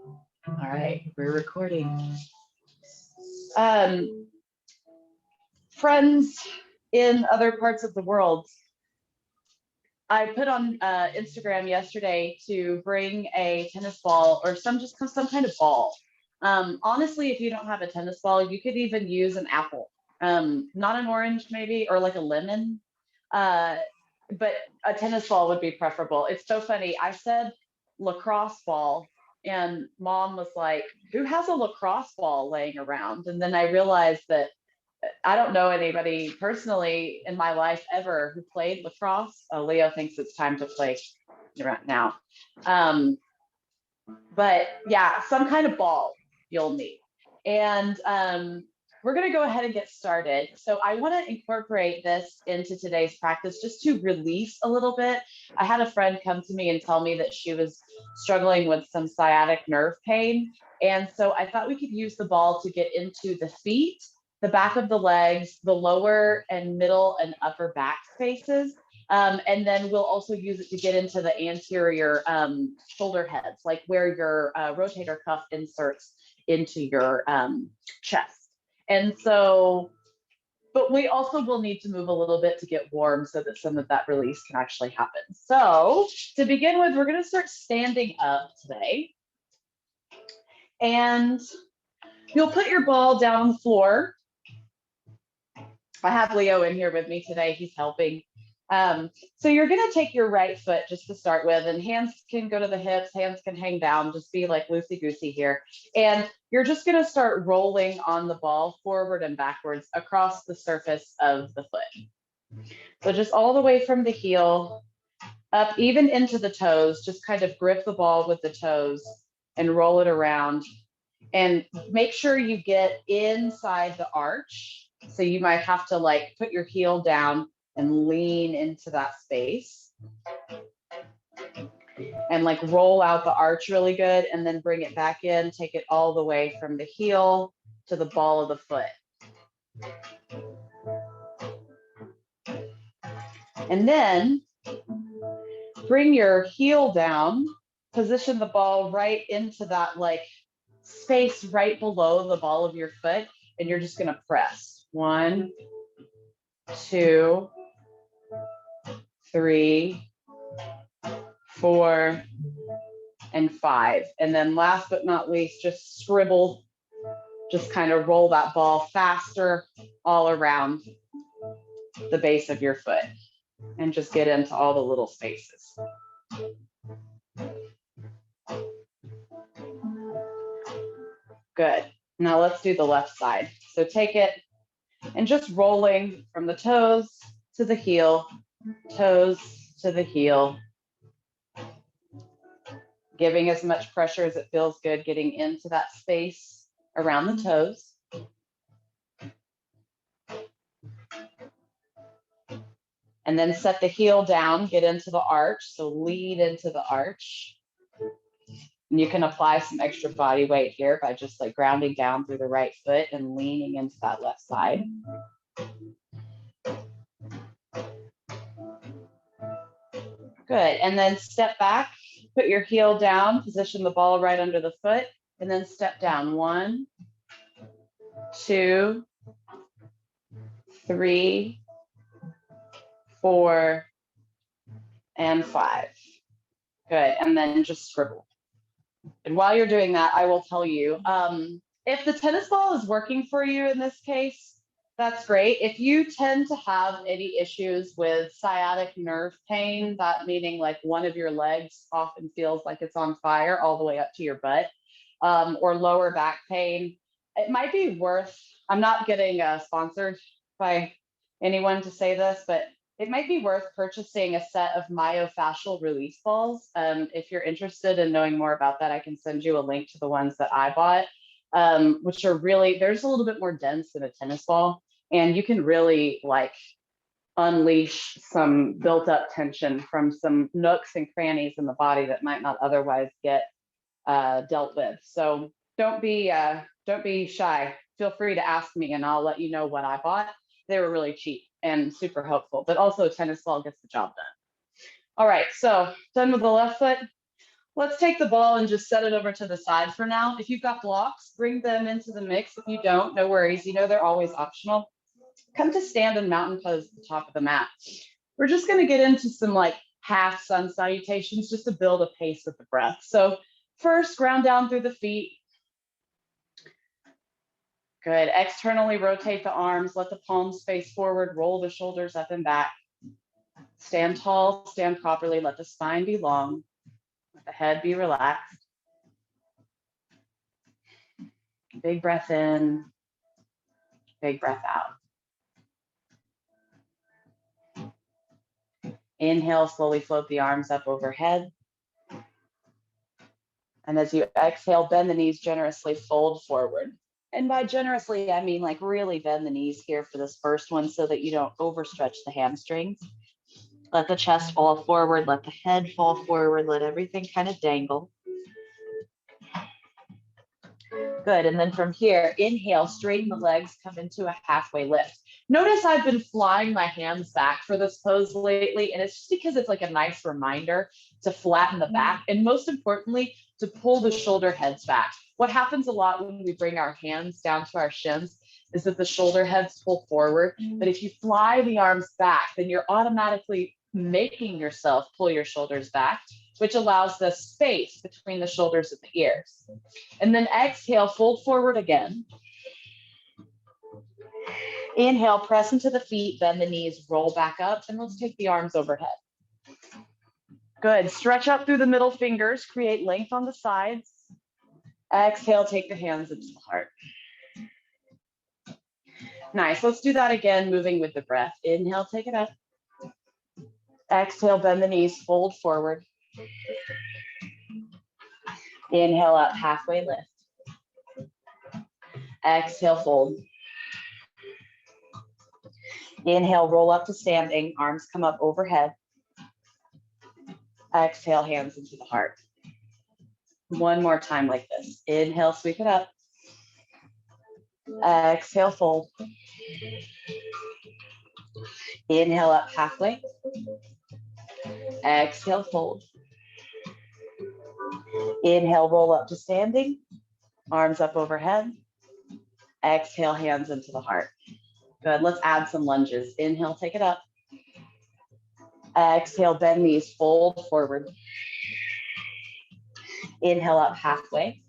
All right, we're recording. Um, Friends in other parts of the world, I put on Instagram yesterday to bring a tennis ball or some kind of ball. Honestly, if you don't have a tennis ball, you could even use an apple, not an orange maybe, or like a lemon. Uh, but a tennis ball would be preferable. It's so funny. I said lacrosse ball, and mom was like, "Who has a lacrosse ball laying around?" And then I realized that I don't know anybody personally in my life ever who played lacrosse. Leo thinks it's time to play right now. Um, but yeah, some kind of ball you'll need. And we're going to go ahead and get started. So I want to incorporate this into today's practice just to release a little bit. I had a friend come to me and tell me that she was struggling with some sciatic nerve pain. And so I thought we could use the ball to get into the feet, the back of the legs, the lower and middle and upper back spaces. And then we'll also use it to get into the anterior shoulder heads, like where your rotator cuff inserts into your chest. And so, but we also will need to move a little bit to get warm so that some of that release can actually happen. So to begin with, we're going to start standing up today. And you'll put your ball down on the floor. I have Leo in here with me today. He's helping. So you're going to take your right foot just to start with, and hands can go to the hips, hands can hang down, just be like loosey-goosey here. And you're just going to start rolling on the ball forward and backwards across the surface of the foot. So just all the way from the heel up, even into the toes, just kind of grip the ball with the toes and roll it around. And make sure you get inside the arch. So you might have to like put your heel down and lean into that space and like roll out the arch really good, and then bring it back in, take it all the way from the heel to the ball of the foot. And then bring your heel down, position the ball right into that like space right below the ball of your foot, and you're just going to press 1, 2, 3, 4, and 5. And then last but not least, just scribble, just kind of roll that ball faster all around the base of your foot and just get into all the little spaces. Good. Now let's do the left side. So take it and just rolling from the toes to the heel, toes to the heel, giving as much pressure as it feels good, getting into that space around the toes. And then set the heel down, get into the arch. So lead into the arch. And you can apply some extra body weight here by just like grounding down through the right foot and leaning into that left side. Good. And then step back, put your heel down, position the ball right under the foot, and then step down. 1, 2, 3, 4, and 5. Good. And then just scribble. And while you're doing that, I will tell you, if the tennis ball is working for you in this case, that's great. If you tend to have any issues with sciatic nerve pain, that meaning like one of your legs often feels like it's on fire all the way up to your butt, or lower back pain, it might be worth, I'm not getting sponsored by anyone to say this, but it might be worth purchasing a set of myofascial release balls. If you're interested in knowing more about that, I can send you a link to the ones that I bought, which are really, they're just a little bit more dense than a tennis ball. And you can really like unleash some built up tension from some nooks and crannies in the body that might not otherwise get dealt with. So don't be shy. Feel free to ask me and I'll let you know what I bought. They were really cheap and super helpful, but also a tennis ball gets the job done. All right, so done with the left foot. Let's take the ball and just set it over to the side for now. If you've got blocks, bring them into the mix. If you don't, no worries. You know they're always optional. Come to stand and mountain pose at the top of the mat. We're just going to get into some like half sun salutations just to build a pace with the breath. So first, ground down through the feet. Good. Externally rotate the arms. Let the palms face forward. Roll the shoulders up and back. Stand tall, stand properly. Let the spine be long. Let the head be relaxed. Big breath in. Big breath out. Inhale, slowly float the arms up overhead. And as you exhale, bend the knees generously, fold forward. And by generously, I mean like really bend the knees here for this first one so that you don't overstretch the hamstrings. Let the chest fall forward, let the head fall forward, let everything kind of dangle. Good, and then from here, inhale, straighten the legs, come into a halfway lift. Notice I've been flying my hands back for this pose lately, and it's just because it's like a nice reminder to flatten the back, and most importantly, to pull the shoulder heads back. What happens a lot when we bring our hands down to our shins is that the shoulder heads pull forward, but if you fly the arms back, then you're automatically making yourself pull your shoulders back, which allows the space between the shoulders and the ears. And then exhale, fold forward again. Inhale, press into the feet, bend the knees, roll back up, and let's take the arms overhead. Good, stretch up through the middle fingers, create length on the sides. Exhale, take the hands into the heart. Nice, let's do that again, moving with the breath. Inhale, take it up. Exhale, bend the knees, fold forward. Inhale up, halfway lift. Exhale, fold. Inhale, roll up to standing, arms come up overhead. Exhale, hands into the heart. One more time like this. Inhale, sweep it up. Exhale, fold. Inhale up halfway. Exhale, fold. Inhale, roll up to standing. Arms up overhead. Exhale, hands into the heart. Good, let's add some lunges. Inhale, take it up. Exhale, bend knees, fold forward. Inhale up halfway.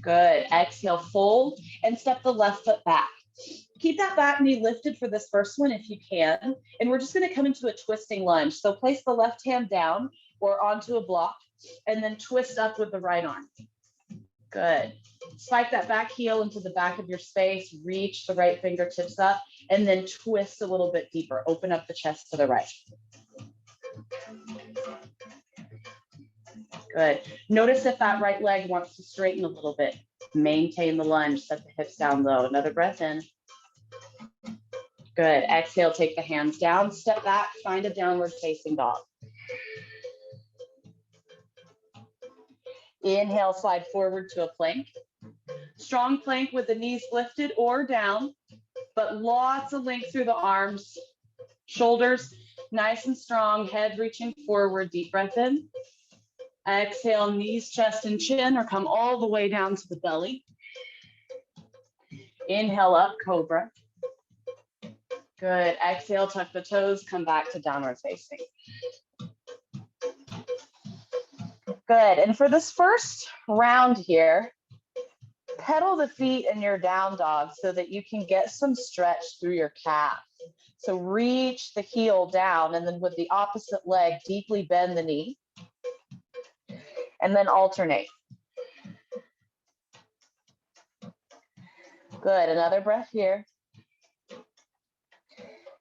Good, exhale, fold, and step the left foot back. Keep that back knee lifted for this first one if you can. And we're just gonna come into a twisting lunge. So place the left hand down or onto a block and then twist up with the right arm. Good. Spike that back heel into the back of your space, reach the right fingertips up, and then twist a little bit deeper. Open up the chest to the right. Good. Notice if that right leg wants to straighten a little bit. Maintain the lunge, set the hips down low. Another breath in. Good. Exhale, take the hands down, step back, find a downward facing dog. Inhale, slide forward to a plank. Strong plank with the knees lifted or down, but lots of length through the arms, shoulders nice and strong, head reaching forward, deep breath in. Exhale, knees, chest, and chin, or come all the way down to the belly. Inhale up, cobra. Good. Exhale, tuck the toes, come back to downward facing. Good. And for this first round here, pedal the feet in your down dog so that you can get some stretch through your calf. So reach the heel down, and then with the opposite leg, deeply bend the knee. And then alternate. Good. Another breath here.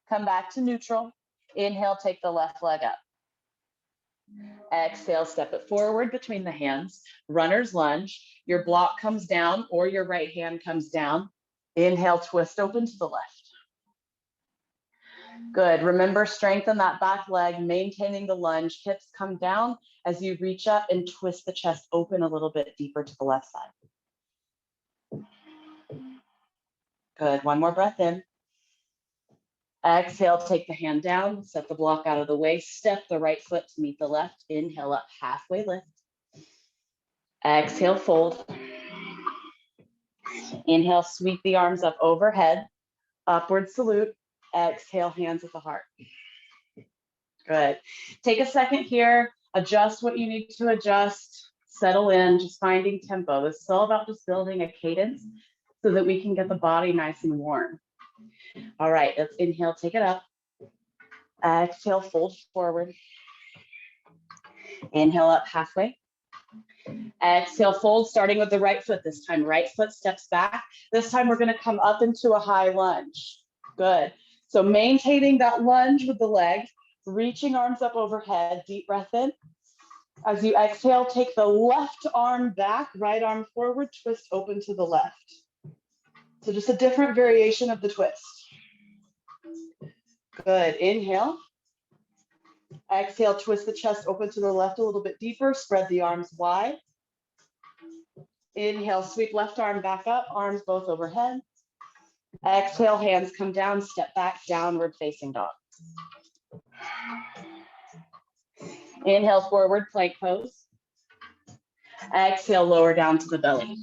Come back to neutral. Inhale, take the left leg up. Exhale, step it forward between the hands. Runner's lunge. Your block comes down or your right hand comes down. Inhale, twist open to the left. Good. Remember, strengthen that back leg, maintaining the lunge. Hips come down as you reach up and twist the chest open a little bit deeper to the left side. Good. One more breath in. Exhale, take the hand down, set the block out of the way, step the right foot to meet the left. Inhale up, halfway lift. Exhale, fold. Inhale, sweep the arms up overhead. Upward salute. Exhale, hands at the heart. Good. Take a second here. Adjust what you need to adjust. Settle in, just finding tempo. This is all about just building a cadence so that we can get the body nice and warm. All right, let's inhale, take it up. Exhale, fold forward. Inhale up halfway. Exhale, fold, starting with the right foot this time. Right foot steps back. This time we're going to come up into a high lunge. Good. So maintaining that lunge with the leg, reaching arms up overhead, deep breath in. As you exhale, take the left arm back, right arm forward, twist open to the left. So just a different variation of the twist. Good. Inhale. Exhale, twist the chest open to the left a little bit deeper, spread the arms wide. Inhale, sweep left arm back up, arms both overhead. Exhale, hands come down, step back, downward facing dog. Inhale, forward plank pose. Exhale, lower down to the belly.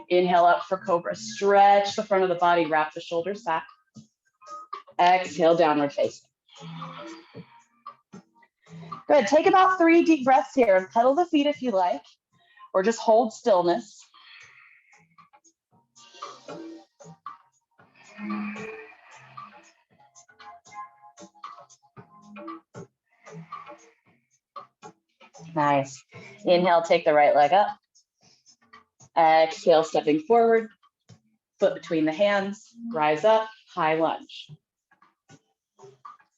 Inhale up for cobra. Stretch the front of the body, wrap the shoulders back. Exhale, downward facing. Good. Take about 3 deep breaths here and pedal the feet if you like, or just hold stillness. Nice. Inhale, take the right leg up. Exhale, stepping forward, foot between the hands, rise up, high lunge.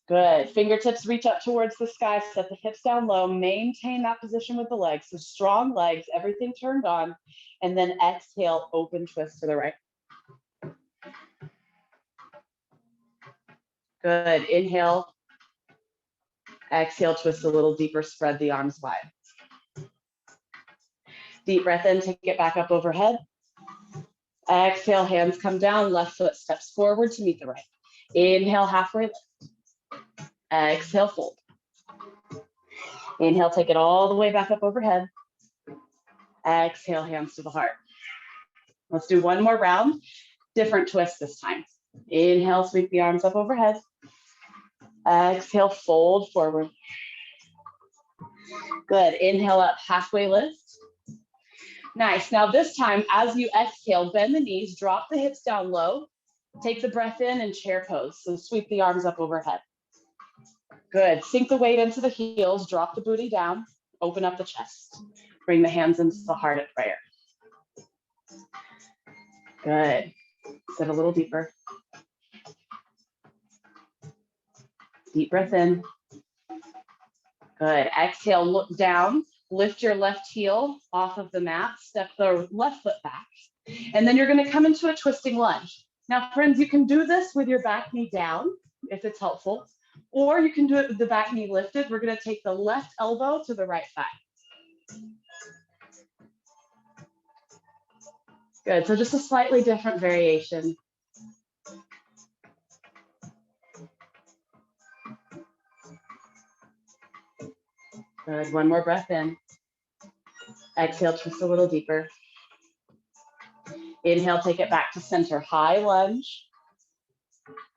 Good. Fingertips reach up towards the sky, set the hips down low, maintain that position with the legs. So strong legs, everything turned on, and then exhale, open twist to the right. Good. Inhale. Exhale, twist a little deeper, spread the arms wide. Deep breath in, take it back up overhead. Exhale, hands come down, left foot steps forward to meet the right. Inhale, halfway lift. Exhale, fold. Inhale, take it all the way back up overhead. Exhale, hands to the heart. Let's do one more round. Different twist this time. Inhale, sweep the arms up overhead. Exhale, fold forward. Good. Inhale up, halfway lift. Nice. Now this time, as you exhale, bend the knees, drop the hips down low. Take the breath in and chair pose. So sweep the arms up overhead. Good. Sink the weight into the heels, drop the booty down, open up the chest. Bring the hands into the heart at prayer. Good. Sit a little deeper. Deep breath in. Good. Exhale, look down. Lift your left heel off of the mat. Step the left foot back. And then you're going to come into a twisting lunge. Now, friends, you can do this with your back knee down, if it's helpful. Or you can do it with the back knee lifted. We're going to take the left elbow to the right thigh. Good. So just a slightly different variation. Good. One more breath in. Exhale, twist a little deeper. Inhale, take it back to center. High lunge.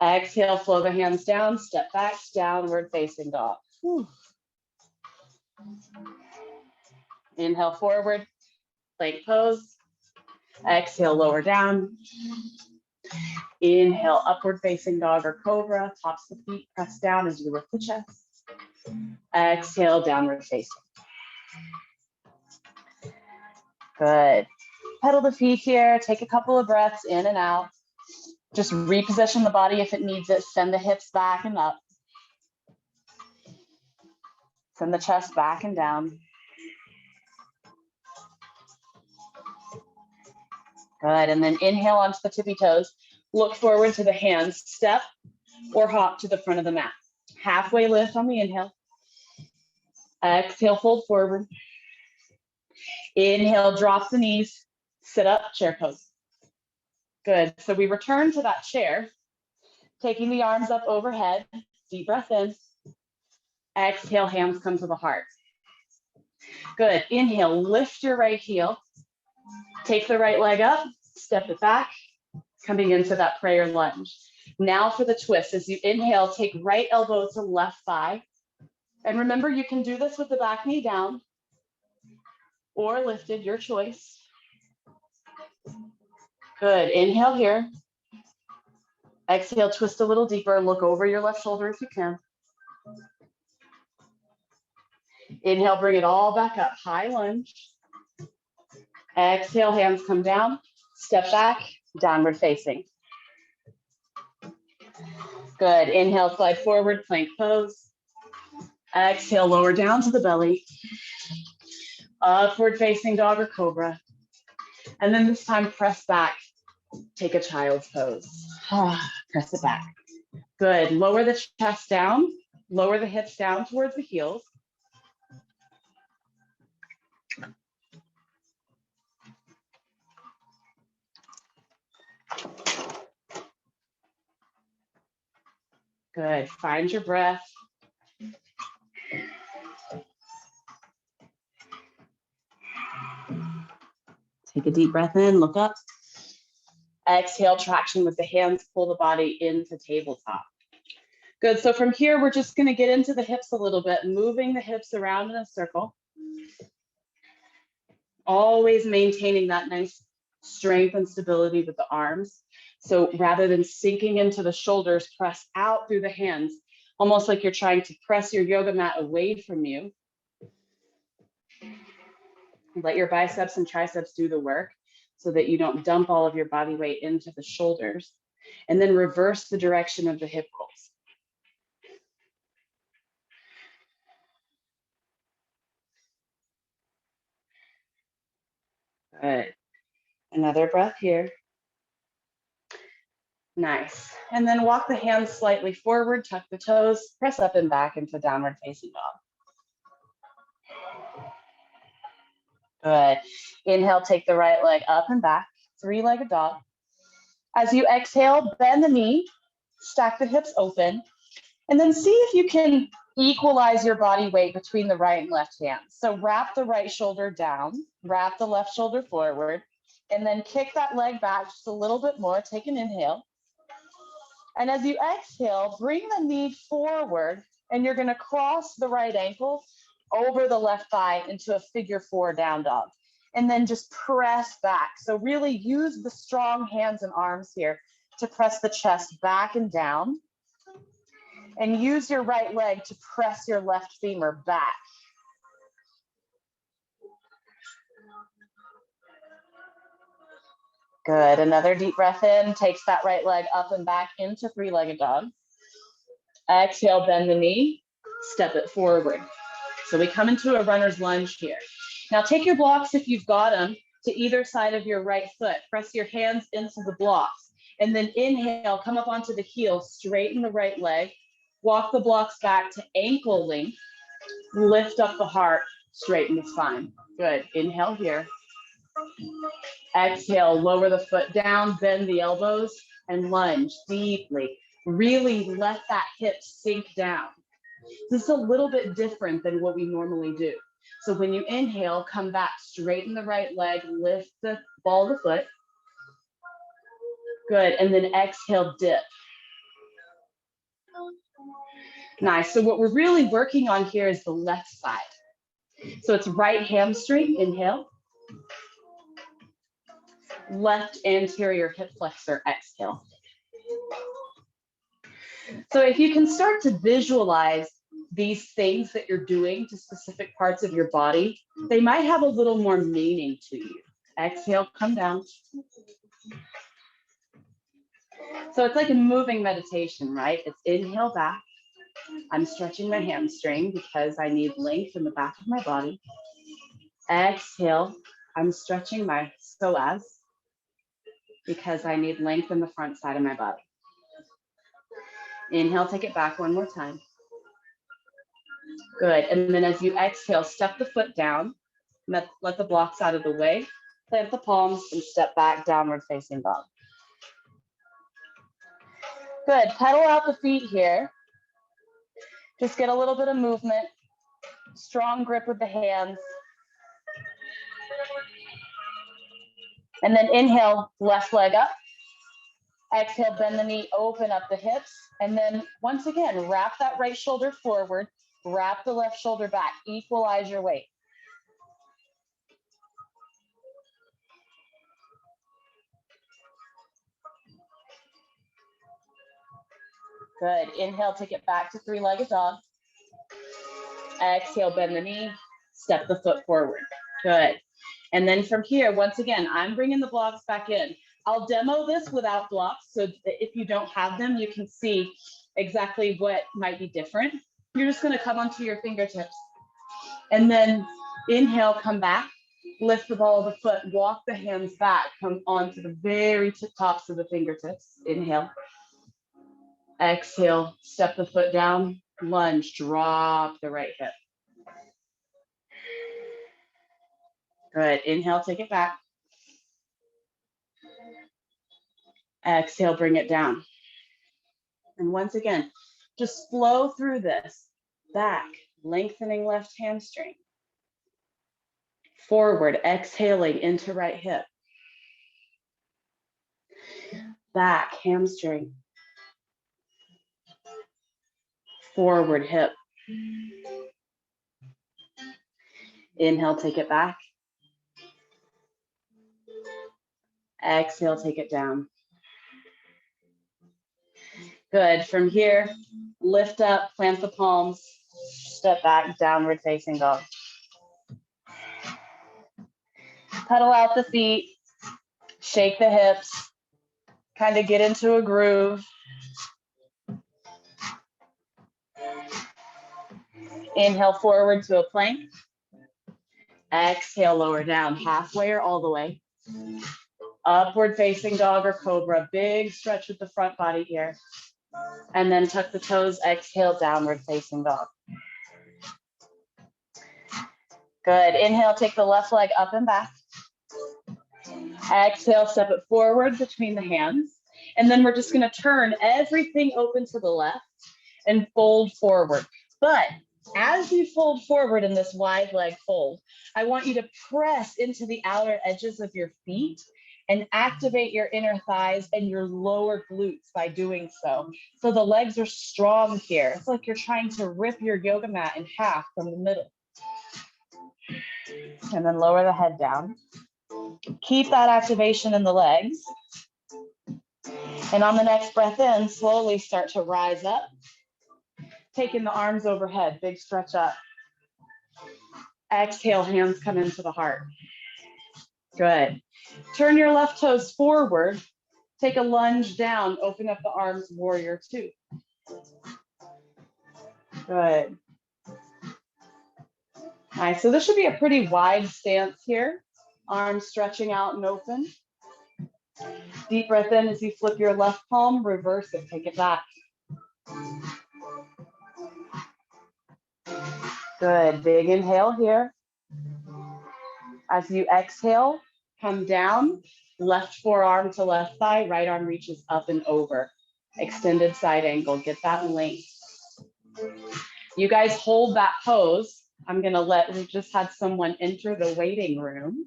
Exhale, flow the hands down, step back, downward facing dog. Whew. Inhale, forward, plank pose. Exhale, lower down. Inhale, upward facing dog or cobra. Tops the feet, press down as you lift the chest. Exhale, downward facing. Good. Pedal the feet here. Take a couple of breaths in and out. Just reposition the body if it needs it. Send the hips back and up. Send the chest back and down. Good. And then inhale onto the tippy toes. Look forward to the hands. Step or hop to the front of the mat. Halfway lift on the inhale. Exhale, fold forward. Inhale, drop the knees. Sit up, chair pose. Good. So we return to that chair. Taking the arms up overhead, deep breath in. Exhale, hands come to the heart. Good, inhale, lift your right heel. Take the right leg up, step it back, coming into that prayer lunge. Now for the twist, as you inhale, take right elbow to left thigh. And remember, you can do this with the back knee down or lifted, your choice. Good, inhale here. Exhale, twist a little deeper, look over your left shoulder if you can. Inhale, bring it all back up, high lunge. Exhale, hands come down, step back, downward facing. Good, inhale, slide forward, plank pose. Exhale, lower down to the belly. Upward facing dog or cobra. And then this time, press back, take a child's pose. Press it back. Good, lower the chest down, lower the hips down towards the heels. Good, find your breath. Take a deep breath in, look up. Exhale, traction with the hands, pull the body into tabletop. Good, so from here, we're just gonna get into the hips a little bit, moving the hips around in a circle. Always maintaining that nice strength and stability with the arms. So rather than sinking into the shoulders, press out through the hands, almost like you're trying to press your yoga mat away from you. Let your biceps and triceps do the work so that you don't dump all of your body weight into the shoulders. And then reverse the direction of the hip rolls. Good. Another breath here. Nice. And then walk the hands slightly forward, tuck the toes, press up and back into downward facing dog. Good. Inhale, take the right leg up and back, three-legged dog. As you exhale, bend the knee, stack the hips open, and then see if you can equalize your body weight between the right and left hand. So wrap the right shoulder down, wrap the left shoulder forward, and then kick that leg back just a little bit more. Take an inhale. And as you exhale, bring the knee forward, and you're gonna cross the right ankle over the left thigh into a figure 4 down dog. And then just press back. So really use the strong hands and arms here to press the chest back and down. And use your right leg to press your left femur back. Good, another deep breath in, takes that right leg up and back into three-legged dog. Exhale, bend the knee, step it forward. So we come into a runner's lunge here. Now take your blocks, if you've got them, to either side of your right foot. Press your hands into the blocks. And then inhale, come up onto the heel, straighten the right leg, walk the blocks back to ankle length, lift up the heart, straighten the spine. Good, inhale here. Exhale, lower the foot down, bend the elbows, and lunge deeply. Really let that hip sink down. This is a little bit different than what we normally do. So when you inhale, come back, straighten the right leg, lift the ball of the foot. Good, and then exhale, dip. Nice, so what we're really working on here is the left side. So it's right hamstring, inhale. Left anterior hip flexor, exhale. So if you can start to visualize these things that you're doing to specific parts of your body, they might have a little more meaning to you. Exhale, come down. So it's like a moving meditation, right? It's inhale back. I'm stretching my hamstring because I need length in the back of my body. Exhale, I'm stretching my psoas because I need length in the front side of my body. Inhale, take it back one more time. Good, and then as you exhale, step the foot down, let the blocks out of the way, plant the palms, and step back, downward facing dog. Good, pedal out the feet here. Just get a little bit of movement, strong grip with the hands. And then inhale, left leg up. Exhale, bend the knee, open up the hips. And then once again, wrap that right shoulder forward, wrap the left shoulder back, equalize your weight. Good, inhale, take it back to three-legged dog. Exhale, bend the knee, step the foot forward. Good. And then from here, once again, I'm bringing the blocks back in. I'll demo this without blocks, so if you don't have them, you can see exactly what might be different. You're just gonna come onto your fingertips. And then inhale, come back, lift the ball of the foot, walk the hands back, come onto the very tip tops of the fingertips. Inhale. Exhale, step the foot down, lunge, drop the right hip. Good, inhale, take it back. Exhale, bring it down. And once again, just flow through this. Back, lengthening left hamstring. Forward, exhaling into right hip. Back, hamstring. Forward hip. Inhale, take it back. Exhale, take it down. Good. From here, lift up, plant the palms, step back, downward facing dog. Pedal out the feet, shake the hips, kind of get into a groove. Inhale forward to a plank. Exhale, lower down, halfway or all the way. Upward facing dog or cobra, big stretch with the front body here. And then tuck the toes, exhale, downward facing dog. Good, inhale, take the left leg up and back. Exhale, step it forward between the hands. And then we're just gonna turn everything open to the left and fold forward. But as you fold forward in this wide leg fold, I want you to press into the outer edges of your feet and activate your inner thighs and your lower glutes by doing so. So the legs are strong here. It's like you're trying to rip your yoga mat in half from the middle. And then lower the head down. Keep that activation in the legs. And on the next breath in, slowly start to rise up. Taking the arms overhead, big stretch up. Exhale, hands come into the heart. Good. Turn your left toes forward. Take a lunge down, open up the arms, warrior two. Good. Nice, so this should be a pretty wide stance here. Arms stretching out and open. Deep breath in as you flip your left palm, reverse it, take it back. Good, big inhale here. As you exhale, come down, left forearm to left thigh, right arm reaches up and over. Extended side angle, get that length. You guys hold that pose. I'm gonna we just had someone enter the waiting room.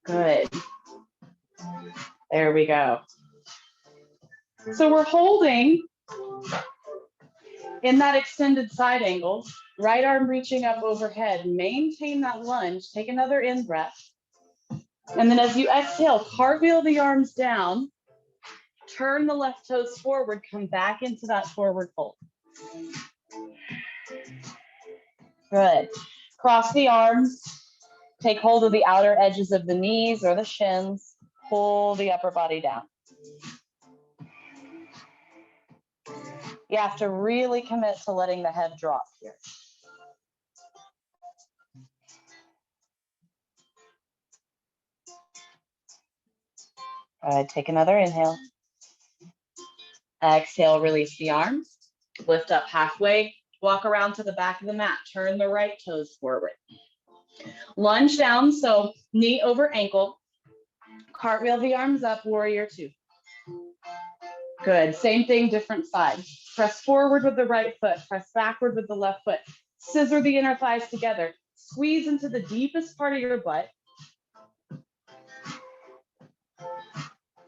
Good. There we go. So we're holding in that extended side angle, right arm reaching up overhead, maintain that lunge, take another in breath. And then as you exhale, cartwheel the arms down, turn the left toes forward, come back into that forward fold. Good. Cross the arms, take hold of the outer edges of the knees or the shins, pull the upper body down. You have to really commit to letting the head drop here. All right, take another inhale. Exhale, release the arms. Lift up halfway, walk around to the back of the mat. Turn the right toes forward. Lunge down, so knee over ankle. Cartwheel the arms up, warrior two. Good. Same thing, different side. Press forward with the right foot. Press backward with the left foot. Scissor the inner thighs together. Squeeze into the deepest part of your butt.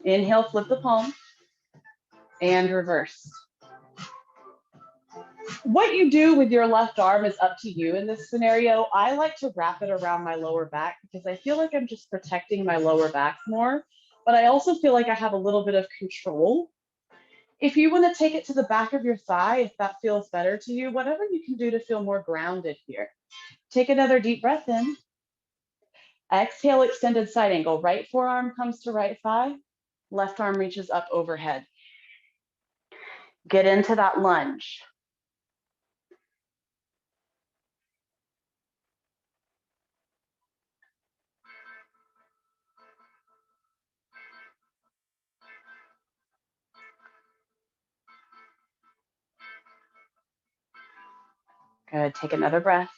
Inhale, flip the palm, and reverse. What you do with your left arm is up to you in this scenario. I like to wrap it around my lower back because I feel like I'm just protecting my lower back more, but I also feel like I have a little bit of control. If you want to take it to the back of your thigh, if that feels better to you, whatever you can do to feel more grounded here. Take another deep breath in. Exhale, extended side angle. Right forearm comes to right thigh. Left arm reaches up overhead. Get into that lunge. Good. Take another breath.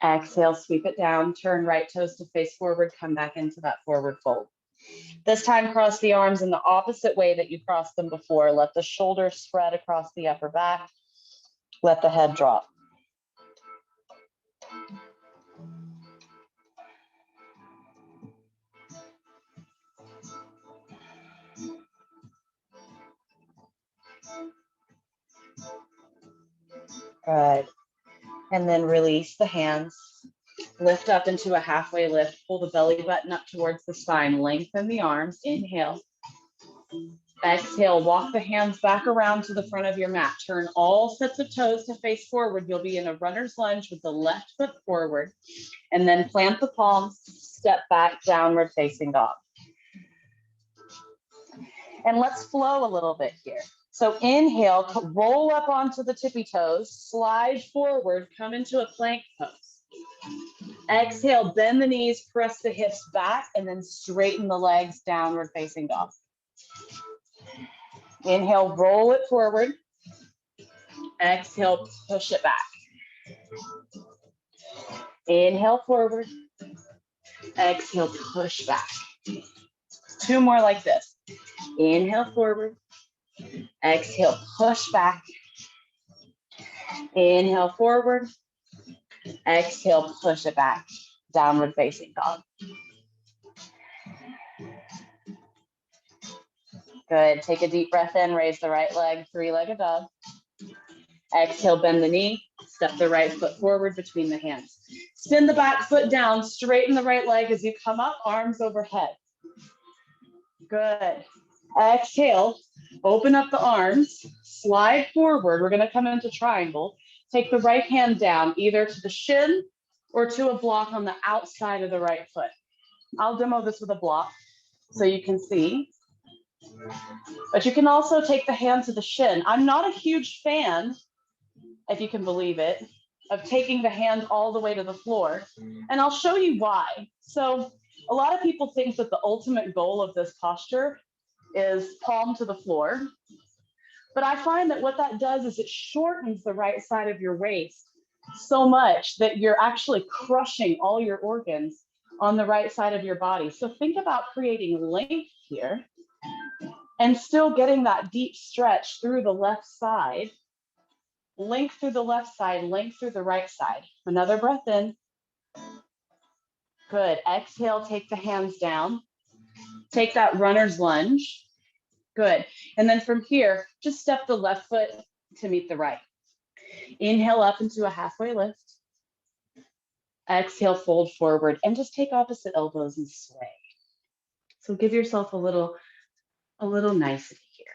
Exhale, sweep it down. Turn right toes to face forward. Come back into that forward fold. This time, cross the arms in the opposite way that you crossed them before. Let the shoulders spread across the upper back. Let the head drop. Good. And then release the hands. Lift up into a halfway lift. Pull the belly button up towards the spine. Lengthen the arms. Inhale. Exhale, walk the hands back around to the front of your mat. Turn all sets of toes to face forward. You'll be in a runner's lunge with the left foot forward. And then plant the palms, step back, downward facing dog. And let's flow a little bit here. So inhale, roll up onto the tippy toes, slide forward, come into a plank pose. Exhale, bend the knees, press the hips back, and then straighten the legs, downward facing dog. Inhale, roll it forward. Exhale, push it back. Inhale, forward. Exhale, push back. Two more like this. Inhale, forward. Exhale, push back. Inhale, forward. Exhale, push it back. Downward facing dog. Good. Take a deep breath in. Raise the right leg, three-legged dog. Exhale, bend the knee. Step the right foot forward between the hands. Spin the back foot down. Straighten the right leg as you come up, arms overhead. Good. Exhale, open up the arms, slide forward. We're going to come into triangle. Take the right hand down, either to the shin or to a block on the outside of the right foot. I'll demo this with a block so you can see. But you can also take the hand to the shin. I'm not a huge fan, if you can believe it, of taking the hand all the way to the floor. And I'll show you why. So a lot of people think that the ultimate goal of this posture is palm to the floor. But I find that what that does is it shortens the right side of your waist so much that you're actually crushing all your organs on the right side of your body. So think about creating length here and still getting that deep stretch through the left side. Length through the left side, length through the right side. Another breath in. Good. Exhale, take the hands down. Take that runner's lunge. Good. And then from here, just step the left foot to meet the right. Inhale up into a halfway lift. Exhale, fold forward, and just take opposite elbows and sway. So give yourself a little nicety here.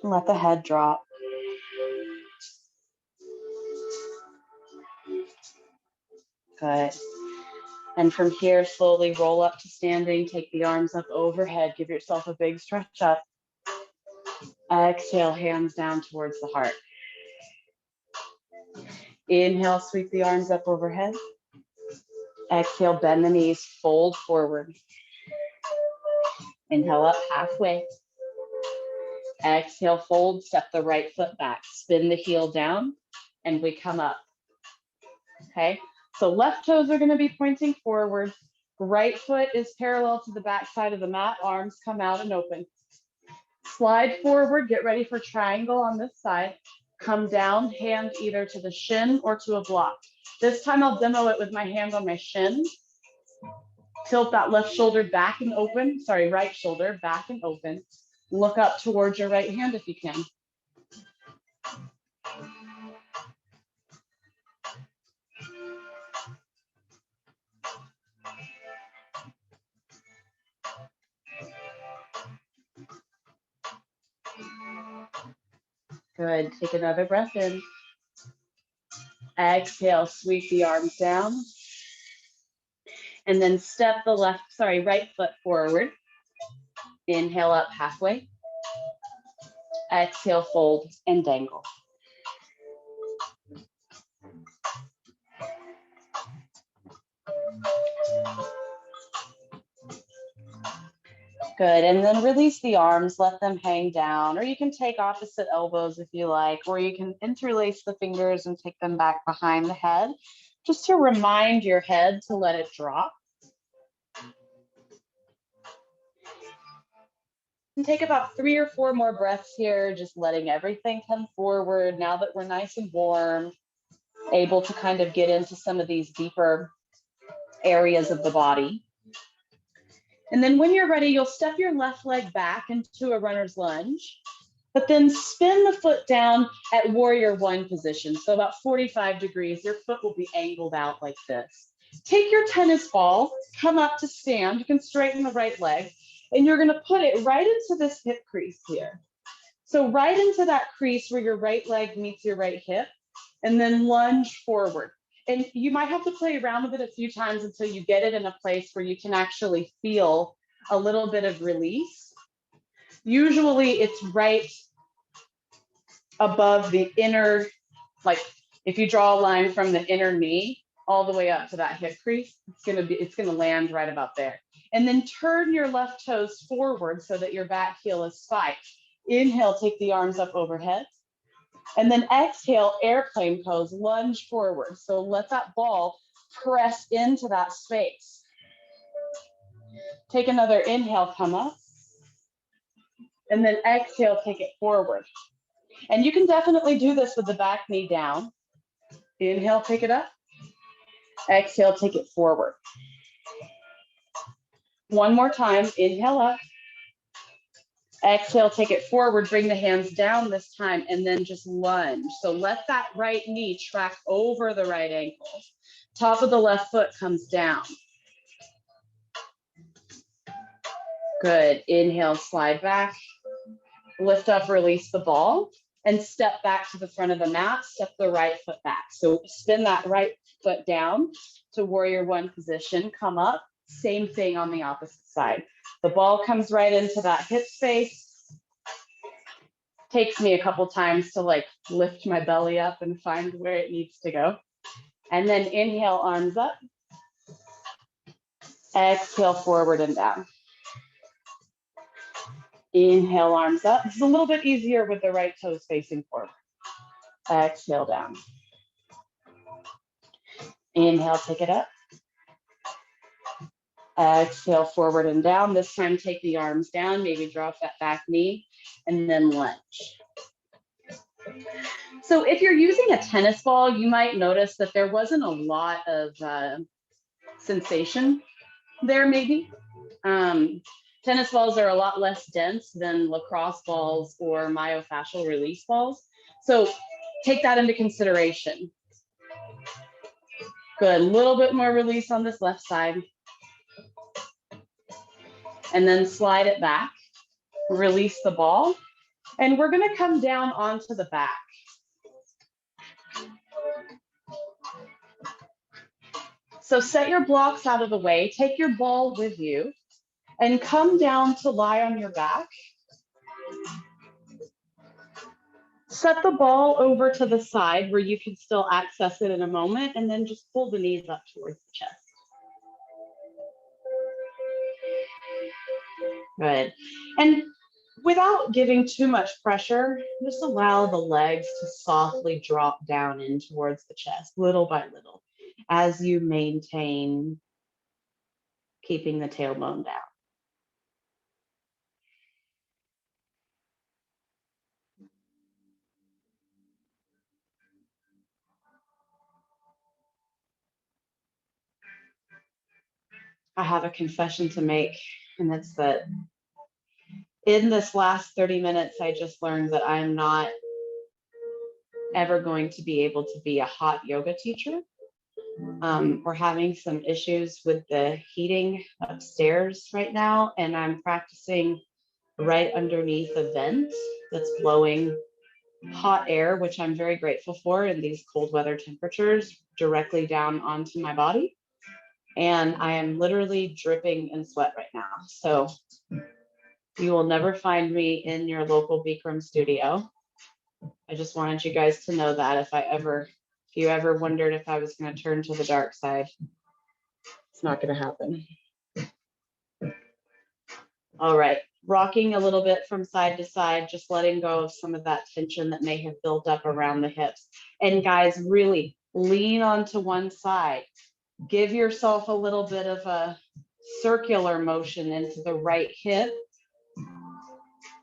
Let the head drop. Good. And from here, slowly roll up to standing. Take the arms up overhead. Give yourself a big stretch up. Exhale, hands down towards the heart. Inhale, sweep the arms up overhead. Exhale, bend the knees, fold forward. Inhale up halfway. Exhale, fold, step the right foot back. Spin the heel down, and we come up. Okay, so left toes are going to be pointing forward. Right foot is parallel to the back side of the mat. Arms come out and open. Slide forward, get ready for triangle on this side. Come down, hand either to the shin or to a block. This time I'll demo it with my hand on my shin. Tilt that left shoulder back and open. Sorry, right shoulder back and open. Look up towards your right hand if you can. Good. Take another breath in. Exhale, sweep the arms down. And then step the right foot forward. Inhale up halfway. Exhale, fold and dangle. Good, and then release the arms, let them hang down, or you can take opposite elbows if you like, or you can interlace the fingers and take them back behind the head, just to remind your head to let it drop. And take about 3 or 4 more breaths here, just letting everything come forward now that we're nice and warm, able to kind of get into some of these deeper areas of the body. And then when you're ready, you'll step your left leg back into a runner's lunge, but then spin the foot down at warrior one position. So about 45 degrees, your foot will be angled out like this. Take your tennis ball, come up to stand. You can straighten the right leg, and you're gonna put it right into this hip crease here. So right into that crease where your right leg meets your right hip, and then lunge forward. And you might have to play around with it a few times until you get it in a place where you can actually feel a little bit of release. Usually it's right above the inner, like if you draw a line from the inner knee all the way up to that hip crease, it's gonna land right about there. And then turn your left toes forward so that your back heel is spiked. Inhale, take the arms up overhead. And then exhale, airplane pose, lunge forward. So let that ball press into that space. Take another inhale, come up. And then exhale, take it forward. And you can definitely do this with the back knee down. Inhale, take it up. Exhale, take it forward. One more time, inhale up. Exhale, take it forward, bring the hands down this time, and then just lunge. So let that right knee track over the right ankle. Top of the left foot comes down. Good, inhale, slide back. Lift up, release the ball, and step back to the front of the mat, step the right foot back. So spin that right foot down to warrior one position, come up, same thing on the opposite side. The ball comes right into that hip space. Takes me a couple times to like lift my belly up and find where it needs to go. And then inhale, arms up. Exhale, forward and down. Inhale, arms up. It's a little bit easier with the right toes facing forward. Exhale, down. Inhale, take it up. Exhale, forward and down. This time, take the arms down, maybe drop that back knee, and then lunge. So if you're using a tennis ball, you might notice that there wasn't a lot of sensation there, maybe. Tennis balls are a lot less dense than lacrosse balls or myofascial release balls. So take that into consideration. Good, a little bit more release on this left side. And then slide it back, release the ball, and we're gonna come down onto the back. So set your blocks out of the way, take your ball with you, and come down to lie on your back. Set the ball over to the side where you can still access it in a moment, and then just pull the knees up towards the chest. Good. And without giving too much pressure, just allow the legs to softly drop down in towards the chest, little by little. as you maintain keeping the tailbone down. I have a confession to make, and it's that in this last 30 minutes, I just learned that I'm not ever going to be able to be a hot yoga teacher. We're having some issues with the heating upstairs right now, and I'm practicing right underneath a vent that's blowing hot air, which I'm very grateful for in these cold weather temperatures, directly down onto my body. And I am literally dripping in sweat right now. So you will never find me in your local Bikram studio. I just wanted you guys to know that if you ever wondered if I was going to turn to the dark side, it's not going to happen. All right, rocking a little bit from side to side, just letting go of some of that tension that may have built up around the hips. And guys, really lean onto one side. Give yourself a little bit of a circular motion into the right hip.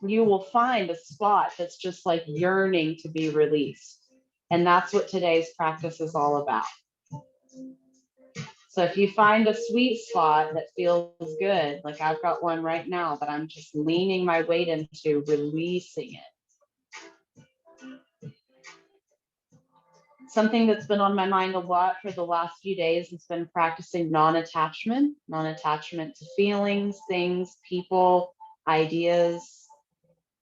You will find a spot that's just like yearning to be released. And that's what today's practice is all about. So if you find a sweet spot that feels good, like I've got one right now that I'm just leaning my weight into, releasing it. Something that's been on my mind a lot for the last few days has been practicing non-attachment to feelings, things, people, ideas.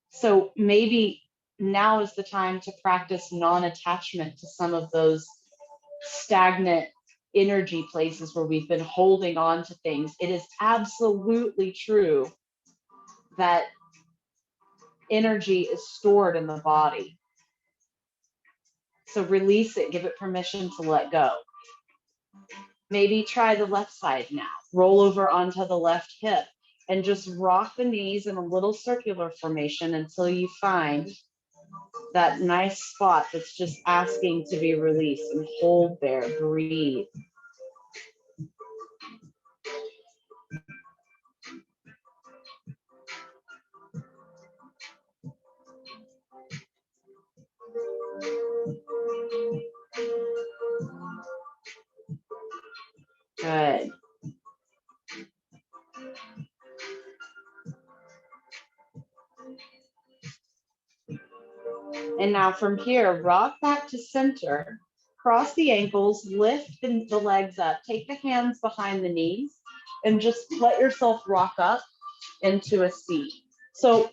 So maybe now is the time to practice non-attachment to some of those stagnant energy places where we've been holding on to things. It is absolutely true that energy is stored in the body. So release it, give it permission to let go. Maybe try the left side now. Roll over onto the left hip and just rock the knees in a little circular formation until you find that nice spot that's just asking to be released, and hold there, breathe. Good. And now from here, rock back to center, cross the ankles, lift the legs up, take the hands behind the knees, and just let yourself rock up into a seat. So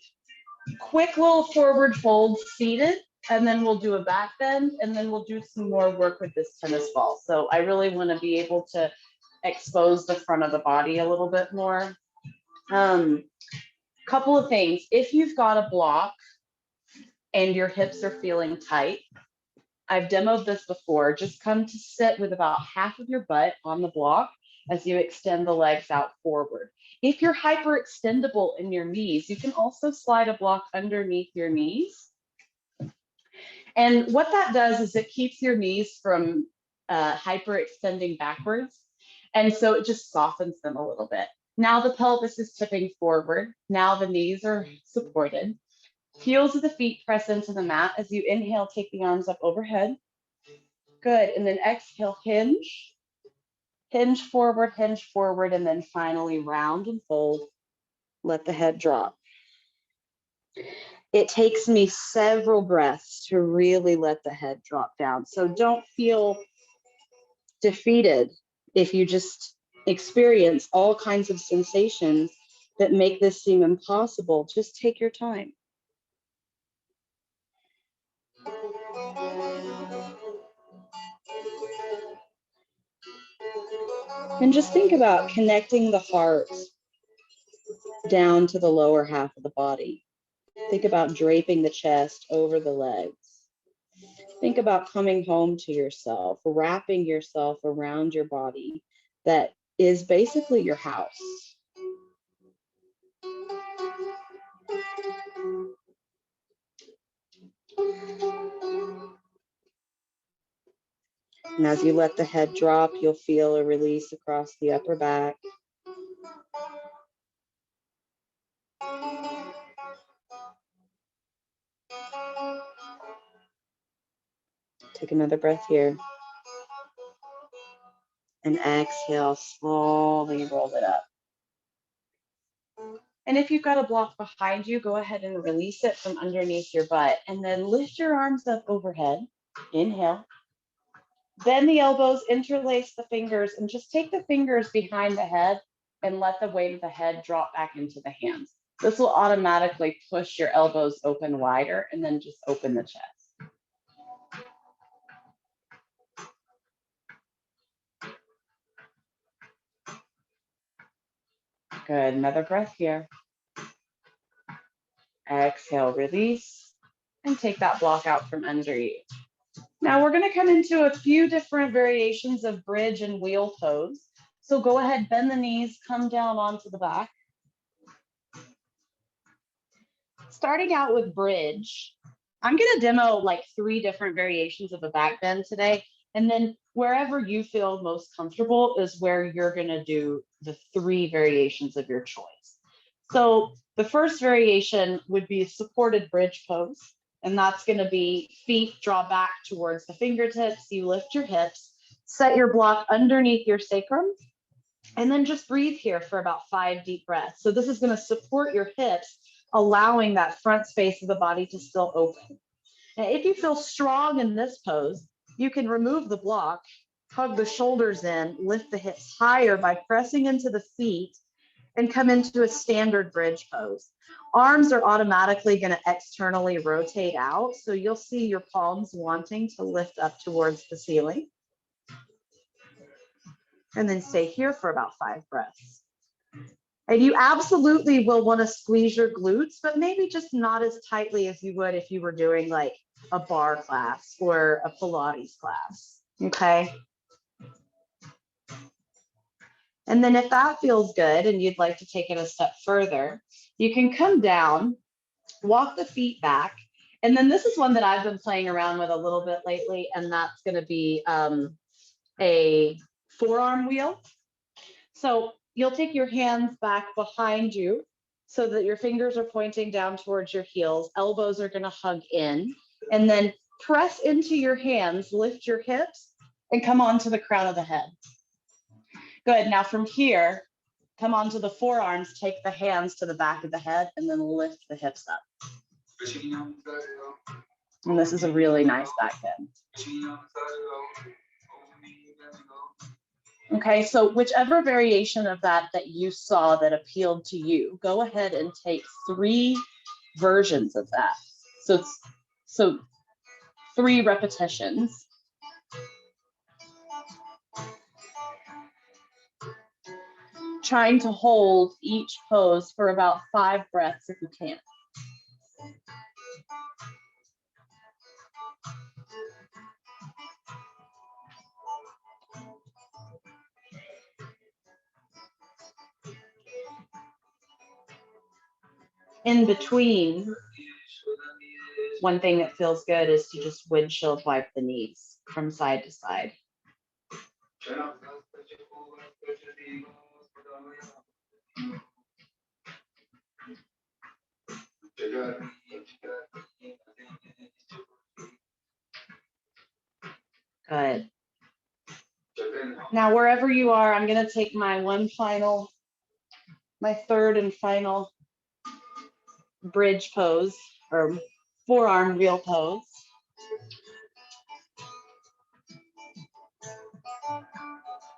quick little forward fold seated, and then we'll do a back bend, and then we'll do some more work with this tennis ball. So I really want to be able to expose the front of the body a little bit more. Couple of things. If you've got a block and your hips are feeling tight, I've demoed this before. Just come to sit with about half of your butt on the block as you extend the legs out forward. If you're hyperextendable in your knees, you can also slide a block underneath your knees. And what that does is it keeps your knees from hyperextending backwards. And so it just softens them a little bit. Now the pelvis is tipping forward. Now the knees are supported. Heels of the feet press into the mat. As you inhale, take the arms up overhead. Good. And then exhale, hinge. Hinge forward, and then finally round and fold. Let the head drop. It takes me several breaths to really let the head drop down. So don't feel defeated if you just experience all kinds of sensations that make this seem impossible. Just take your time. And just think about connecting the heart down to the lower half of the body. Think about draping the chest over the legs. Think about coming home to yourself, wrapping yourself around your body that is basically your house. And as you let the head drop, you'll feel a release across the upper back. Take another breath here. And exhale, slowly roll it up. And if you've got a block behind you, go ahead and release it from underneath your butt. And then lift your arms up overhead. Inhale. Bend the elbows, interlace the fingers, and just take the fingers behind the head and let the weight of the head drop back into the hands. This will automatically push your elbows open wider and then just open the chest. Good, another breath here. Exhale, release, and take that block out from under you. Now we're gonna come into a few different variations of bridge and wheel pose. So go ahead, bend the knees, come down onto the back. Starting out with bridge, I'm gonna demo like 3 different variations of a back bend today. And then wherever you feel most comfortable is where you're gonna do the 3 variations of your choice. So the first variation would be a supported bridge pose. And that's gonna be feet draw back towards the fingertips. You lift your hips, set your block underneath your sacrum, and then just breathe here for about 5 deep breaths. So this is gonna support your hips, allowing that front space of the body to still open. Now, if you feel strong in this pose, you can remove the block, hug the shoulders in, lift the hips higher by pressing into the feet, and come into a standard bridge pose. Arms are automatically going to externally rotate out, so you'll see your palms wanting to lift up towards the ceiling. And then stay here for about 5 breaths. And you absolutely will want to squeeze your glutes, but maybe just not as tightly as you would if you were doing like a bar class or a Pilates class, okay? And then if that feels good and you'd like to take it a step further, you can come down, walk the feet back. And then this is one that I've been playing around with a little bit lately, and that's going to be a forearm wheel. So you'll take your hands back behind you so that your fingers are pointing down towards your heels. Elbows are going to hug in, and then press into your hands, lift your hips, and come onto the crown of the head. Good. Now from here, come onto the forearms, take the hands to the back of the head, and then lift the hips up. And this is a really nice back bend. Okay, so whichever variation of that you saw that appealed to you, go ahead and take 3 versions of that. So 3 repetitions. Trying to hold each pose for about 5 breaths if you can. In between, one thing that feels good is to just windshield wipe the knees from side to side. Good. Now, wherever you are, I'm going to take my third and final bridge pose or forearm wheel pose.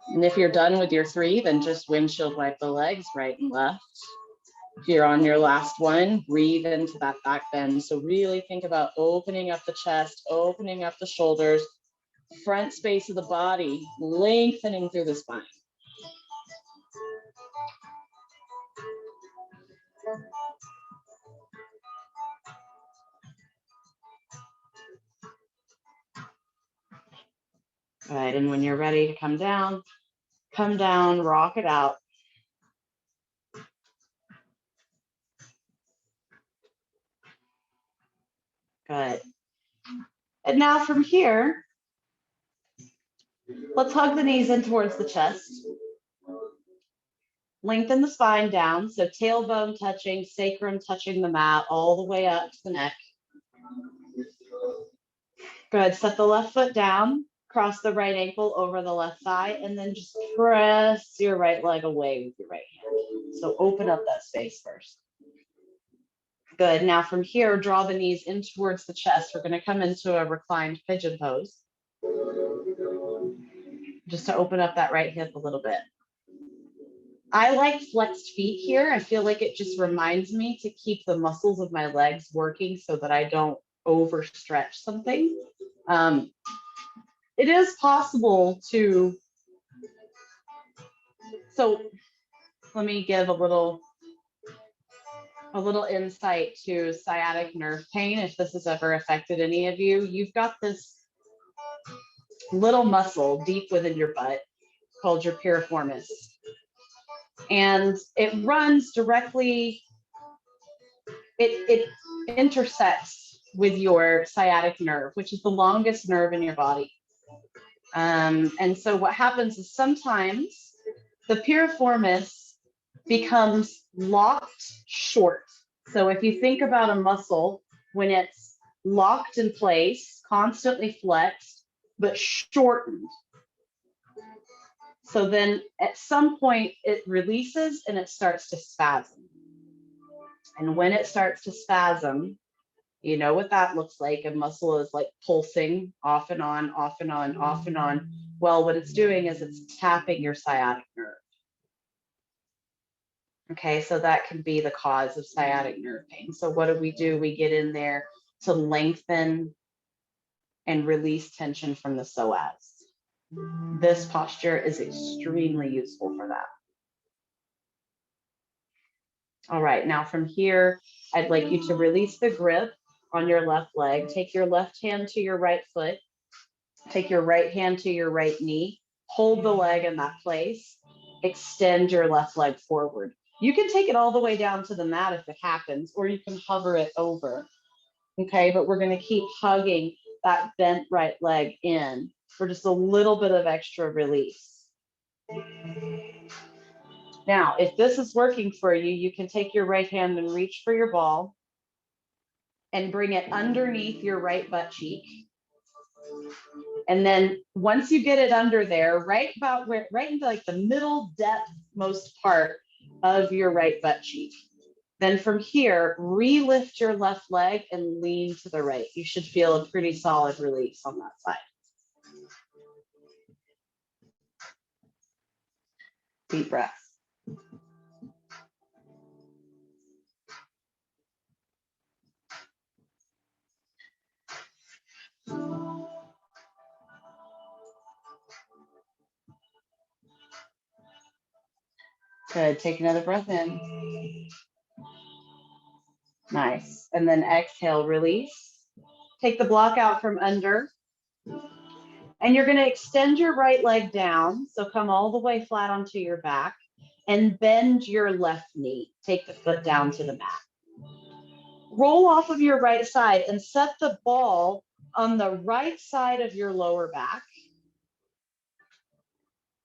And if you're done with your 3, then just windshield wipe the legs right and left. If you're on your last one, breathe into that back bend. So really think about opening up the chest, opening up the shoulders, front space of the body, lengthening through the spine. All right, and when you're ready to come down, rock it out. Good. And now from here, Let's hug the knees in towards the chest. Lengthen the spine down, so tailbone touching, sacrum touching the mat all the way up to the neck. Good. Set the left foot down, cross the right ankle over the left thigh, and then just press your right leg away with your right hand. So open up that space first. Good. Now from here, draw the knees in towards the chest. We're going to come into a reclined pigeon pose, just to open up that right hip a little bit. I like flexed feet here. I feel like it just reminds me to keep the muscles of my legs working so that I don't overstretch something. It is possible to, so let me give a little insight to sciatic nerve pain. If this has ever affected any of you, you've got this little muscle deep within your butt called your piriformis. And it runs directly, it intersects with your sciatic nerve, which is the longest nerve in your body. And so what happens is sometimes the piriformis becomes locked short. So if you think about a muscle, when it's locked in place, constantly flexed, but shortened. So then at some point it releases and it starts to spasm. And when it starts to spasm, you know what that looks like. A muscle is like pulsing off and on, off and on, off and on. Well, what it's doing is it's tapping your sciatic nerve. Okay, so that can be the cause of sciatic nerve pain. So what do? We get in there to lengthen and release tension from the psoas. This posture is extremely useful for that. All right, now from here, I'd like you to release the grip on your left leg. Take your left hand to your right foot. Take your right hand to your right knee. Hold the leg in that place. Extend your left leg forward. You can take it all the way down to the mat if it happens, or you can hover it over. Okay, but we're going to keep hugging that bent right leg in for just a little bit of extra release. Now, if this is working for you, you can take your right hand and reach for your ball and bring it underneath your right butt cheek. And then once you get it under there, right into like the middle depth most part of your right butt cheek. Then from here, re-lift your left leg and lean to the right. You should feel a pretty solid release on that side. Deep breath. Good. Take another breath in. Nice. And then exhale, release. Take the block out from under. And you're going to extend your right leg down. So come all the way flat onto your back and bend your left knee. Take the foot down to the mat. Roll off of your right side and set the ball on the right side of your lower back.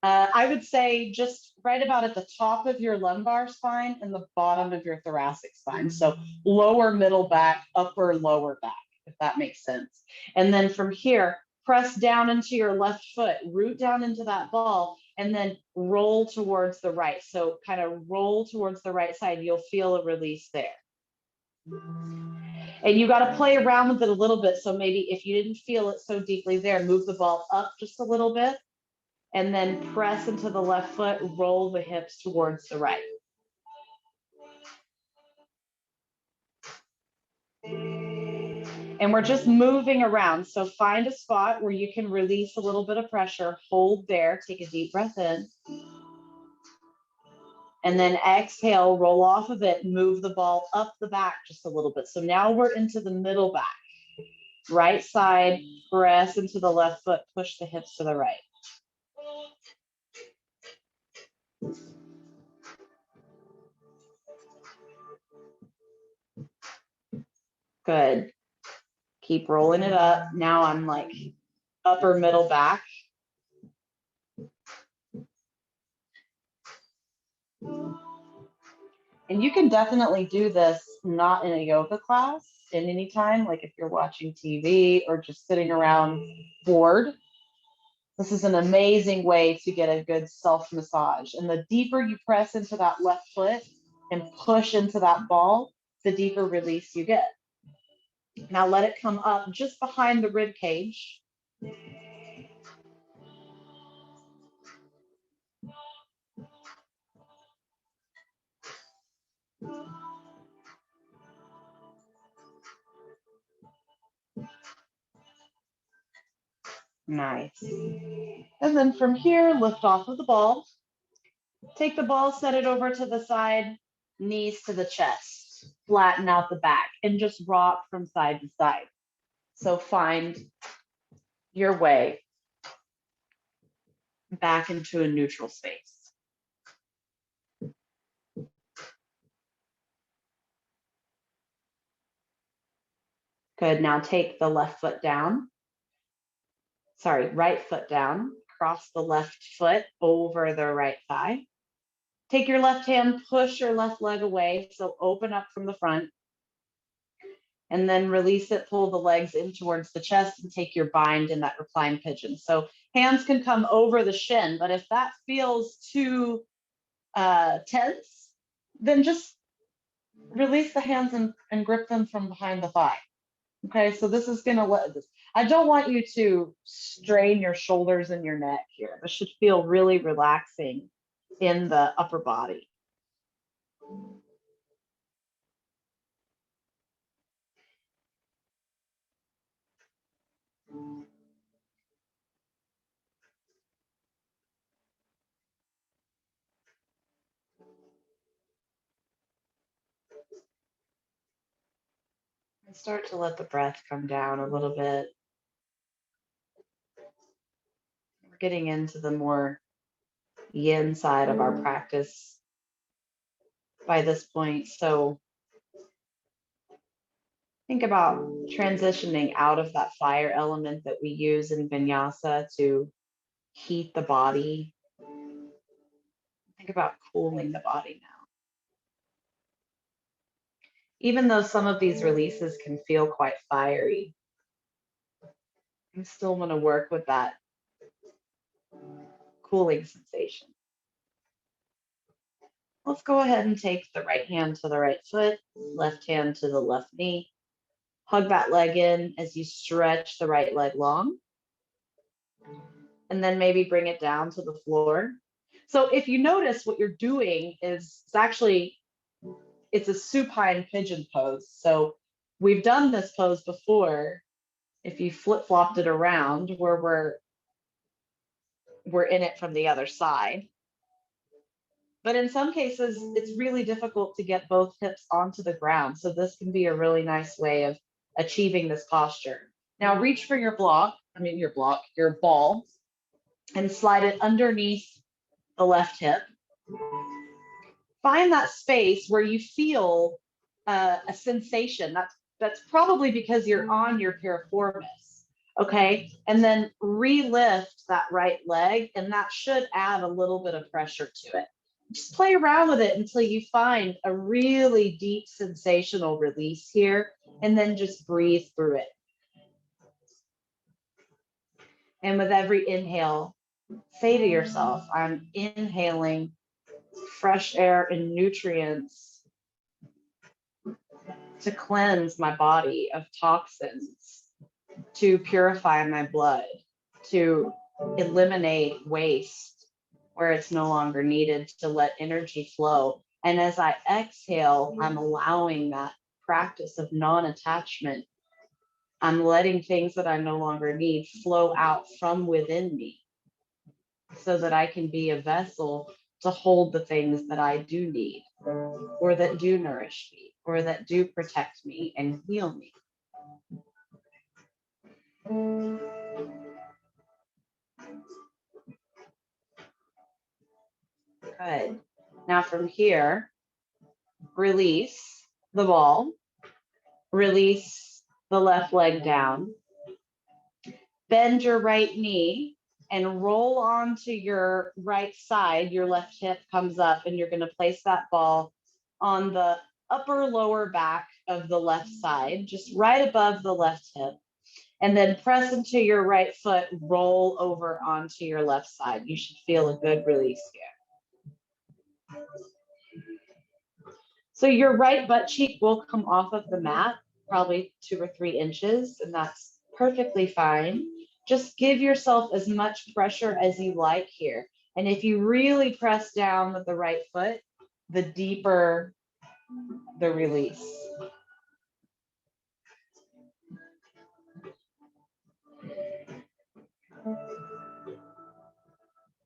I would say just right about at the top of your lumbar spine and the bottom of your thoracic spine. So lower middle back, upper lower back, if that makes sense. And then from here, press down into your left foot, root down into that ball, and then roll towards the right. So kind of roll towards the right side. You'll feel a release there. And you got to play around with it a little bit. So maybe if you didn't feel it so deeply there, move the ball up just a little bit. And then press into the left foot, roll the hips towards the right. And we're just moving around. So find a spot where you can release a little bit of pressure, hold there, take a deep breath in. And then exhale, roll off of it, move the ball up the back just a little bit. So now we're into the middle back. Right side, press into the left foot, push the hips to the right. Good. Keep rolling it up. Now I'm like upper middle back. And you can definitely do this not in a yoga class in any time, like if you're watching TV or just sitting around bored. This is an amazing way to get a good self massage. And the deeper you press into that left foot and push into that ball, the deeper release you get. Now let it come up just behind the rib cage. Nice. And then from here, lift off of the ball. Take the ball, set it over to the side, knees to the chest, flatten out the back, and just rock from side to side. So find your way back into a neutral space. Good. Now take the left foot down. Sorry, right foot down. Cross the left foot over the right thigh. Take your left hand, push your left leg away. So open up from the front. And then release it, pull the legs in towards the chest and take your bind in that reclined pigeon. So hands can come over the shin, but if that feels too tense, then just release the hands and grip them from behind the thigh. Okay, so this is gonna let this. I don't want you to strain your shoulders and your neck here. This should feel really relaxing in the upper body. And start to let the breath come down a little bit. We're getting into the more yin side of our practice by this point. So think about transitioning out of that fire element that we use in Vinyasa to heat the body. Think about cooling the body now. Even though some of these releases can feel quite fiery, I still want to work with that cooling sensation. Let's go ahead and take the right hand to the right foot, left hand to the left knee. Hug that leg in as you stretch the right leg long. And then maybe bring it down to the floor. So if you notice, what you're doing is it's a supine pigeon pose. So we've done this pose before. If you flip-flopped it around, where we're in it from the other side. But in some cases, it's really difficult to get both hips onto the ground. So this can be a really nice way of achieving this posture. Now reach for your ball, and slide it underneath the left hip. Find that space where you feel a sensation. That's probably because you're on your piriformis. Okay, and then re-lift that right leg, and that should add a little bit of pressure to it. Just play around with it until you find a really deep sensational release here, and then just breathe through it. And with every inhale, say to yourself, I'm inhaling fresh air and nutrients to cleanse my body of toxins, to purify my blood, to eliminate waste where it's no longer needed, to let energy flow. And as I exhale, I'm allowing that practice of non-attachment. I'm letting things that I no longer need flow out from within me so that I can be a vessel to hold the things that I do need, or that do nourish me, or that do protect me and heal me. Good. Now from here, release the ball, release the left leg down, bend your right knee and roll onto your right side. Your left hip comes up and you're going to place that ball on the upper lower back of the left side, just right above the left hip. And then press into your right foot, roll over onto your left side. You should feel a good release here. So your right butt cheek will come off of the mat, probably 2 or 3 inches, and that's perfectly fine. Just give yourself as much pressure as you like here. And if you really press down with the right foot, the deeper the release.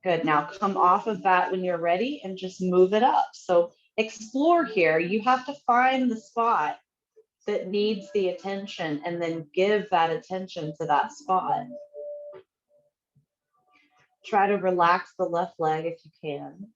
Good, now come off of that when you're ready and just move it up. So explore here. You have to find the spot that needs the attention and then give that attention to that spot. Try to relax the left leg if you can.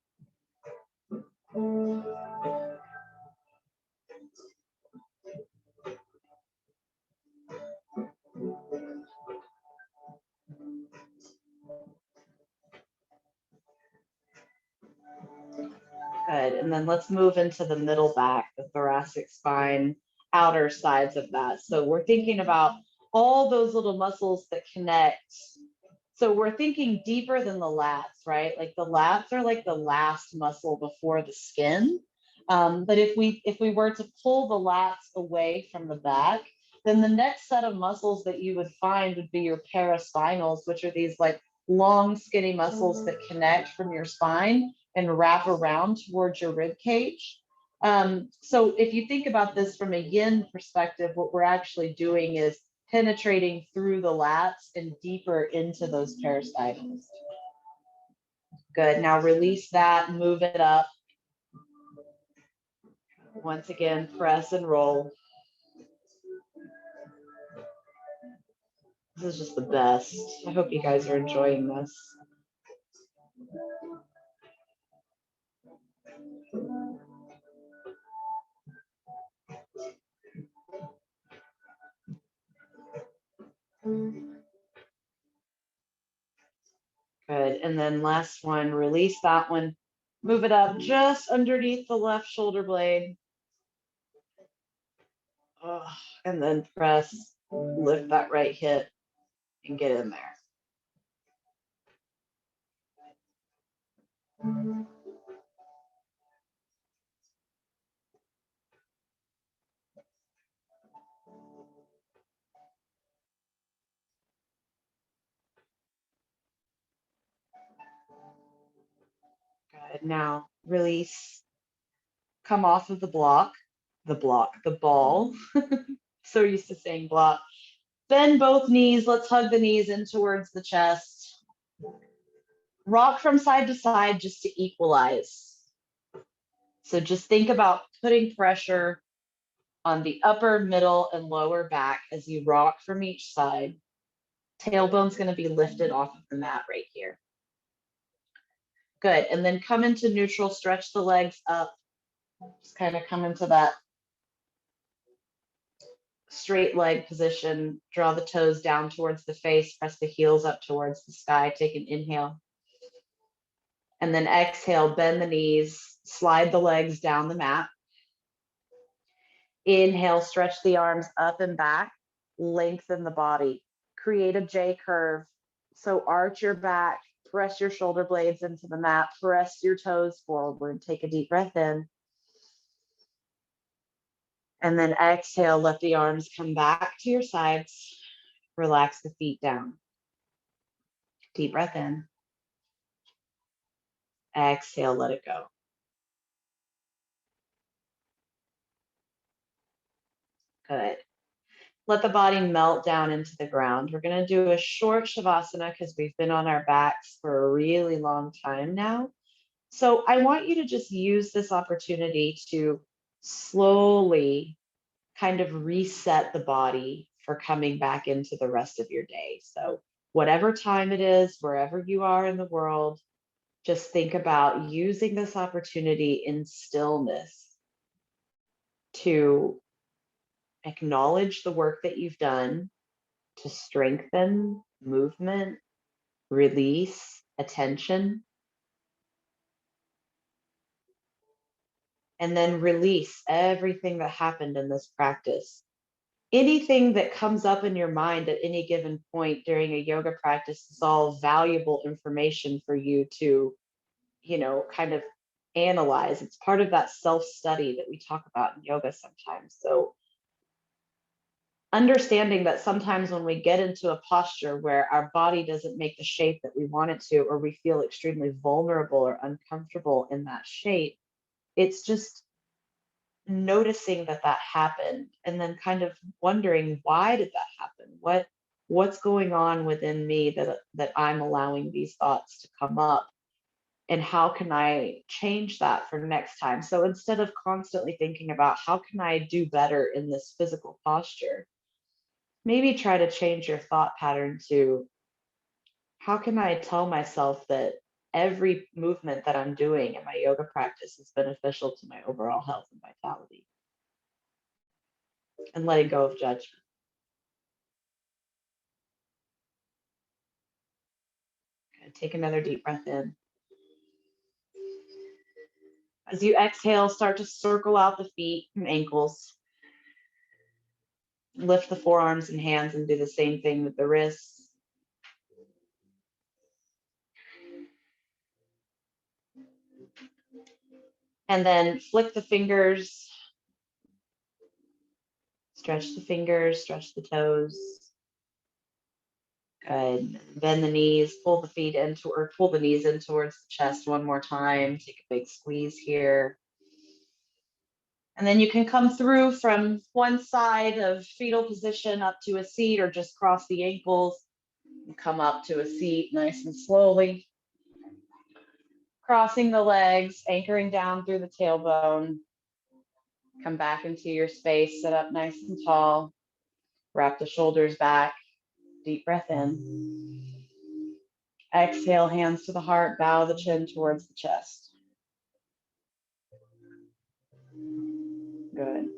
Good, and then let's move into the middle back, the thoracic spine, outer sides of that. So we're thinking about all those little muscles that connect. So we're thinking deeper than the lats, right? Like the lats are like the last muscle before the skin. But if we were to pull the lats away from the back, then the next set of muscles that you would find would be your paraspinals, which are these like long, skinny muscles that connect from your spine and wrap around towards your rib cage. So if you think about this from a yin perspective, what we're actually doing is penetrating through the lats and deeper into those paraspinals. Good, now release that, move it up. Once again, press and roll. This is just the best. I hope you guys are enjoying this. Good, and then last one, release that one. Move it up just underneath the left shoulder blade. And then press, lift that right hip and get in there. Good, now release, come off of the ball. So used to saying block. Bend both knees, let's hug the knees in towards the chest. Rock from side to side just to equalize. So just think about putting pressure on the upper, middle, and lower back as you rock from each side. Tailbone's going to be lifted off of the mat right here. Good, and then come into neutral, stretch the legs up. Just kind of come into that straight leg position. Draw the toes down towards the face, press the heels up towards the sky. Take an inhale. And then exhale, bend the knees, slide the legs down the mat. Inhale, stretch the arms up and back, lengthen the body. Create a J curve. So arch your back, press your shoulder blades into the mat, press your toes forward, take a deep breath in. And then exhale, let the arms come back to your sides. Relax the feet down. Deep breath in. Exhale, let it go. Good. Let the body melt down into the ground. We're going to do a short shavasana because we've been on our backs for a really long time now. So I want you to just use this opportunity to slowly kind of reset the body for coming back into the rest of your day. So whatever time it is, wherever you are in the world, just think about using this opportunity in stillness to acknowledge the work that you've done, to strengthen movement, release, attention. and then release everything that happened in this practice. Anything that comes up in your mind at any given point during a yoga practice is all valuable information for you to, kind of analyze. It's part of that self-study that we talk about in yoga sometimes. So understanding that sometimes when we get into a posture where our body doesn't make the shape that we want it to, or we feel extremely vulnerable or uncomfortable in that shape, it's just noticing that that happened and then kind of wondering, why did that happen? What's going on within me that I'm allowing these thoughts to come up, and how can I change that for next time? So instead of constantly thinking about how can I do better in this physical posture, maybe try to change your thought pattern to, how can I tell myself that every movement that I'm doing in my yoga practice is beneficial to my overall health and vitality, and letting go of judgment. Take another deep breath in. As you exhale, start to circle out the feet and ankles. Lift the forearms and hands and do the same thing with the wrists. And then flick the fingers. Stretch the fingers, stretch the toes. Good. Bend the knees, pull the feet into, or pull the knees in towards the chest one more time. Take a big squeeze here. And then you can come through from one side of fetal position up to a seat, or just cross the ankles and come up to a seat nice and slowly. Crossing the legs, anchoring down through the tailbone. Come back into your space, sit up nice and tall. Wrap the shoulders back. Deep breath in. Exhale, hands to the heart, bow the chin towards the chest. Good.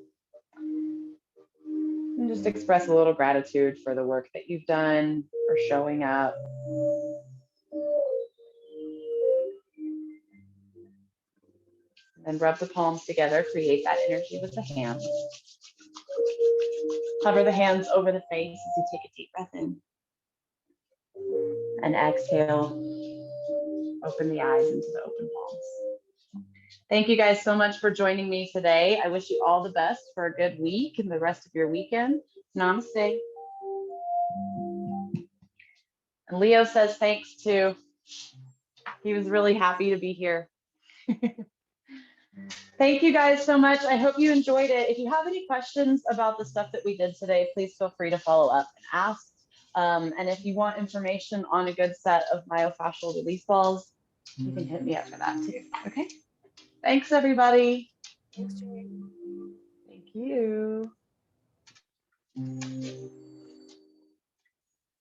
And just express a little gratitude for the work that you've done, for showing up. And rub the palms together, create that energy with the hands. Hover the hands over the face as you take a deep breath in. And exhale, open the eyes into the open palms. Thank you guys so much for joining me today. I wish you all the best for a good week and the rest of your weekend. Namaste. And Leo says thanks too. He was really happy to be here. Thank you guys so much. I hope you enjoyed it. If you have any questions about the stuff that we did today, please feel free to follow up and ask. And if you want information on a good set of myofascial release balls, you can hit me up for that too. Okay. Thanks, everybody. Thanks, Julie. Thank you.